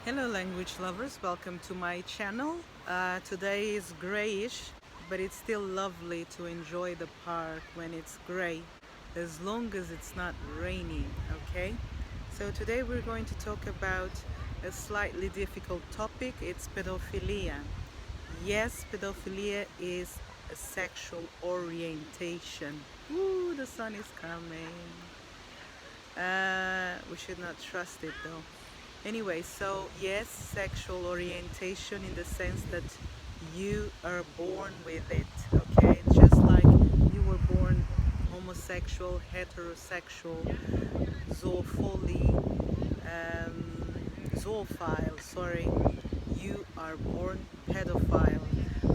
Hello language lovers, welcome to my channel. Today is grayish, but it's still lovely to enjoy the park when it's gray, as long as it's not raining, okay? So today we're going to talk about a slightly difficult topic. It's pedophilia. Yes, pedophilia is a sexual orientation. Ooh, the sun is coming. We should not trust it though. Anyway, so yes, sexual orientation in the sense that you are born with it, okay? Just like you were born homosexual, heterosexual, zoophilia, zoophile, sorry, you are born pedophile,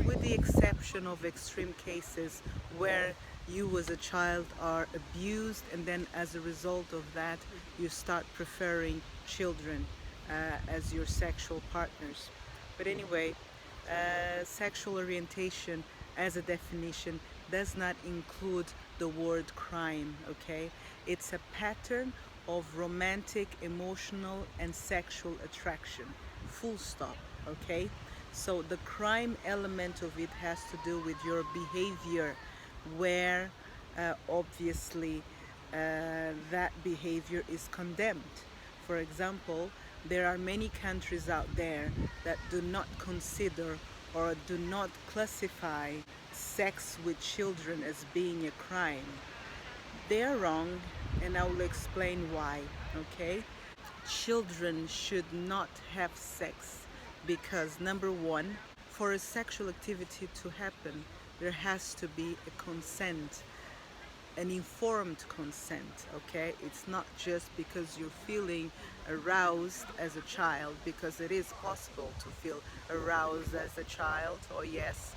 with the exception of extreme cases where you as a child are abused and then as a result of that you start preferring children as your sexual partners. But anyway, sexual orientation as a definition does not include the word crime, okay? It's a pattern of romantic, emotional and sexual attraction, full stop, okay? So the crime element of it has to do with your behavior, where obviously that behavior is condemned. For example, there are many countries out there that do not consider or do not classify sex with children as being a crime. They are wrong, and I will explain why, okay? Children should not have sex because, number one, for a sexual activity to happen, there has to be a consent, an informed consent, okay? It's not just because you're feeling aroused as a child, because it is possible to feel aroused as a child, or yes.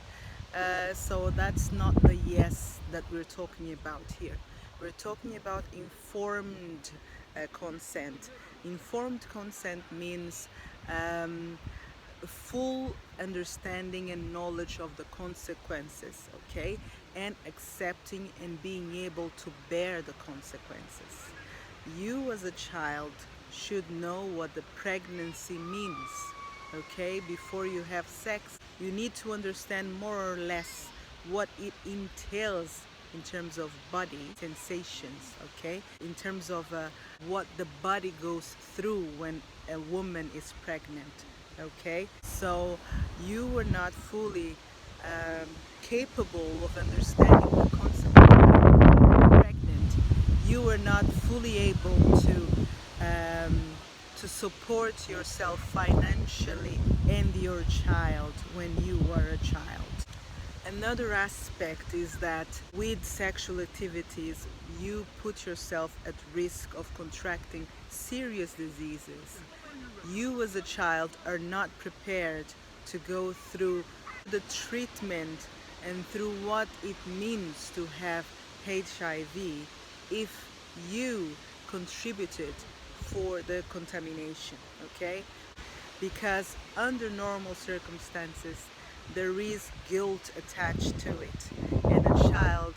So that's not the yes that we're talking about here. We're talking about informed consent. Informed consent means full understanding and knowledge of the consequences, okay, and accepting and being able to bear the consequences. You as a child should know what the pregnancy means, okay? Before you have sex, you need to understand more or less what it entails in terms of body sensations, okay? In terms of what the body goes through when a woman is pregnant, okay? So you were not fully capable of understanding the consequences of being pregnant. You were not fully able to support yourself financially and your child when you were a child. Another aspect is that with sexual activities, you put yourself at risk of contracting serious diseases. You as a child are not prepared to go through the treatment and through what it means to have HIV if you contributed for the contamination, okay? Because under normal circumstances there is guilt attached to it, and a child,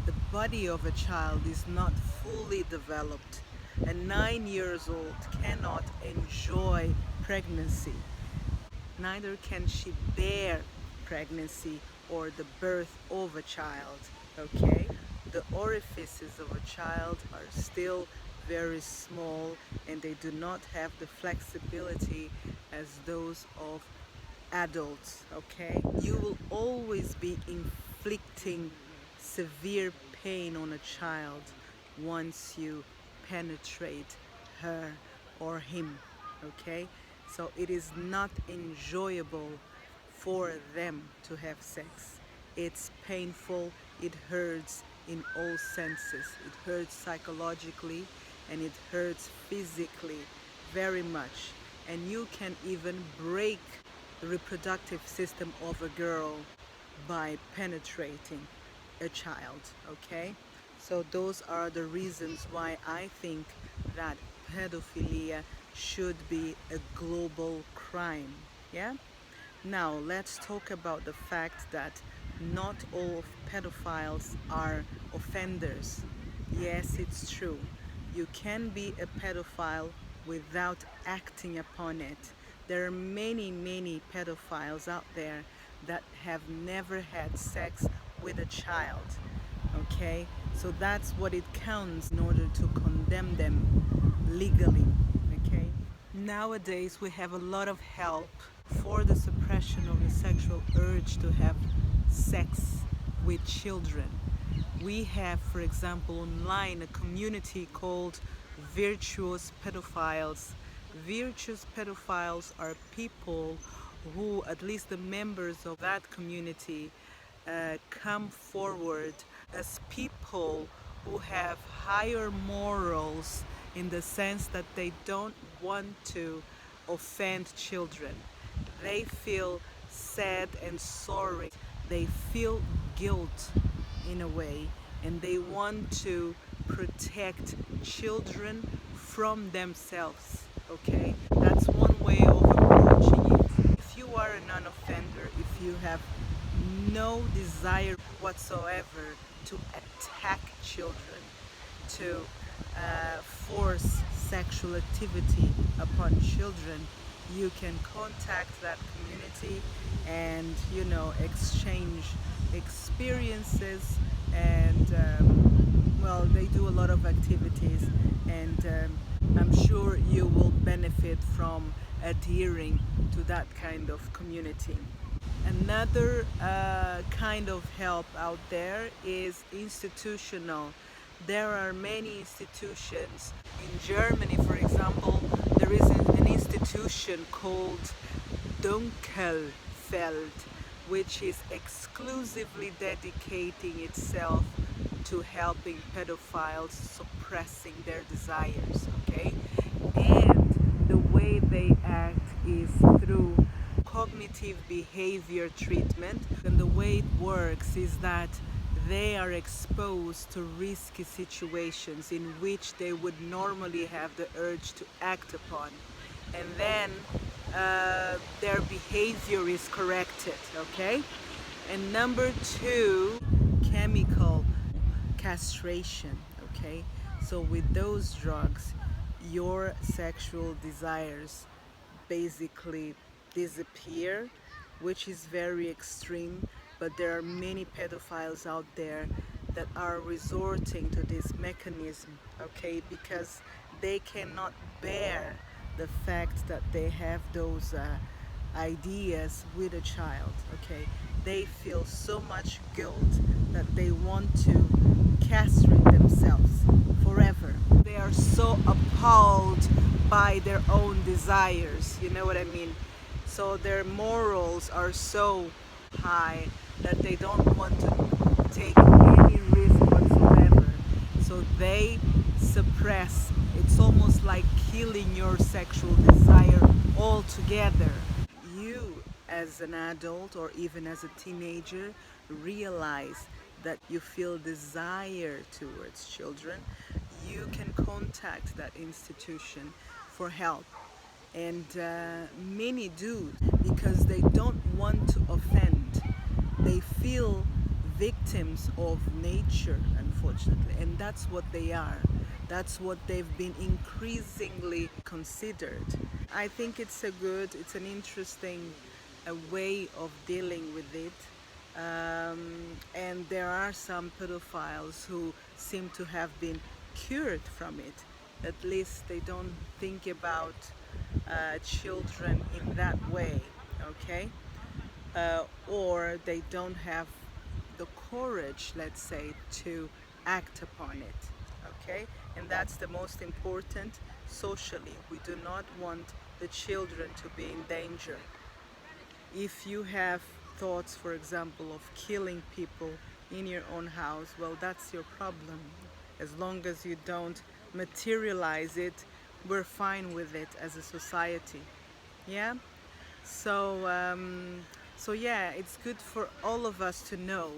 the body of a child is not fully developed. A 9 years old cannot enjoy pregnancy, neither can she bear pregnancy or the birth of a child, okay? The orifices of a child are still very small and they do not have the flexibility as those of adults, okay? You will always be inflicting severe pain on a child once you penetrate her or him, okay? So it is not enjoyable for them to have sex. It's painful, it hurts in all senses. It hurts psychologically and it hurts physically very much. And you can even break the reproductive system of a girl by penetrating a child, okay? So those are the reasons why I think that pedophilia should be a global crime, yeah? Now let's talk about the fact that not all pedophiles are offenders. Yes, it's true. You can be a pedophile without acting upon it. There are many pedophiles out there that have never had sex with a child. Okay, so that's what it counts in order to condemn them legally. Okay, nowadays we have a lot of help for the suppression of the sexual urge to have sex with children. We have, for example, online a community called VIRTUOUS pedophiles. VIRTUOUS pedophiles are people who, at least the members of that community, come forward as people who have higher morals, in the sense that they don't want to offend children. They feel sad and sorry. They feel guilt in a way, and they want to protect children from themselves. Okay, that's one way of approaching it. If you are a non-offender, if you have no desire whatsoever to attack children, to force sexual activity upon children, you can contact that community and, you know, exchange experiences, and well, they do a lot of activities, and I'm sure you will benefit from adhering to that kind of community. Another kind of help out there is institutional. There are many institutions. In Germany, for example, there is an institution called Dunkelfeld, which is exclusively dedicating itself to helping pedophiles suppressing their desires, okay? And the way they act is through cognitive behavior treatment, and the way it works is that they are exposed to risky situations in which they would normally have the urge to act upon, and then their behavior is corrected, okay? And number two, chemical castration, okay? So with those drugs, your sexual desires basically disappear, which is very extreme, but there are many pedophiles out there that are resorting to this mechanism, okay, because they cannot bear the fact that they have those ideas with a child, okay? They feel so much guilt that they want to castrate themselves forever. They are so appalled by their own desires, you know what I mean? So their morals are so high that they don't want to take any risk whatsoever. So they suppress. It's almost like killing your sexual desire altogether. You, as an adult or even as a teenager, realize that you feel desire towards children. You can contact that institution for help. And many do, because they don't want to offend. They feel victims of nature, unfortunately, and that's what they are. That's what they've been increasingly considered. I think it's an interesting way of dealing with it. And there are some pedophiles who seem to have been cured from it. At least they don't think about children in that way, okay? Or they don't have the courage, let's say, to act upon it, okay? And that's the most important socially. We do not want the children to be in danger. If you have thoughts, for example, of killing people in your own house, well, that's your problem. As long as you don't materialize it, we're fine with it as a society. Yeah? So yeah, it's good for all of us to know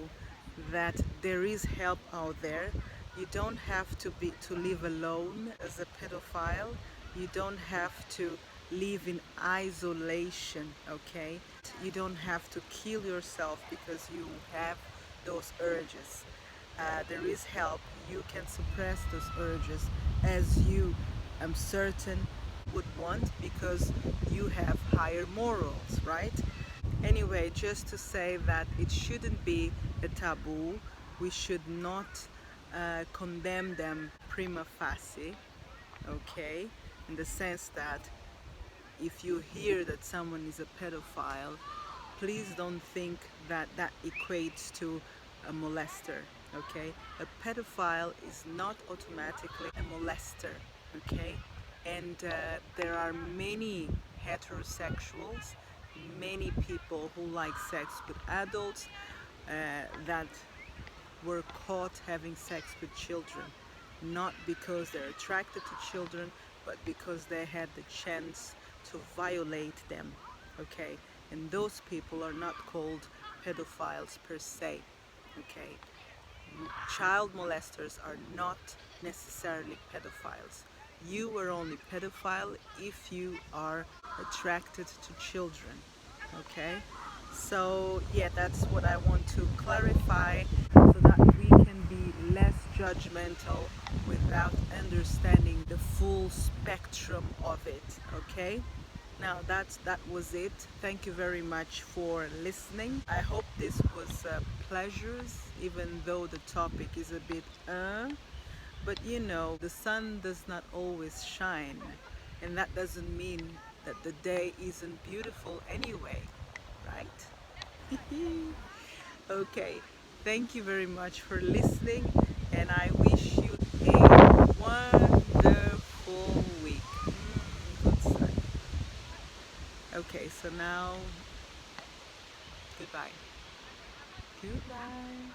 that there is help out there. You don't have to live alone as a pedophile. You don't have to live in isolation, okay? You don't have to kill yourself because you have those urges. There is help. You can suppress those urges. as you am certain would want, because you have higher morals, right? Anyway, just to say that it shouldn't be a taboo. We should not condemn them prima facie, okay? In the sense that if you hear that someone is a pedophile, please don't think that that equates to a molester, okay? A pedophile is not automatically a molester, okay? And there are many heterosexuals, many people who like sex with adults that were caught having sex with children, not because they're attracted to children, but because they had the chance to violate them, okay? And those people are not called pedophiles per se, okay? Child molesters are not necessarily pedophiles. You were only pedophile if you are attracted to children, okay? So yeah, that's what I want to clarify, so that we can be less judgmental without understanding the full spectrum of it, okay? Now that was it. Thank you very much for listening. I hope this was pleasures, even though the topic is a bit but you know, the sun does not always shine, and that doesn't mean that the day isn't beautiful anyway, right? Okay, thank you very much for listening, and I wish you a wonderful week. Good sun. Okay, so now, goodbye. Goodbye.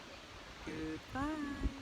Goodbye.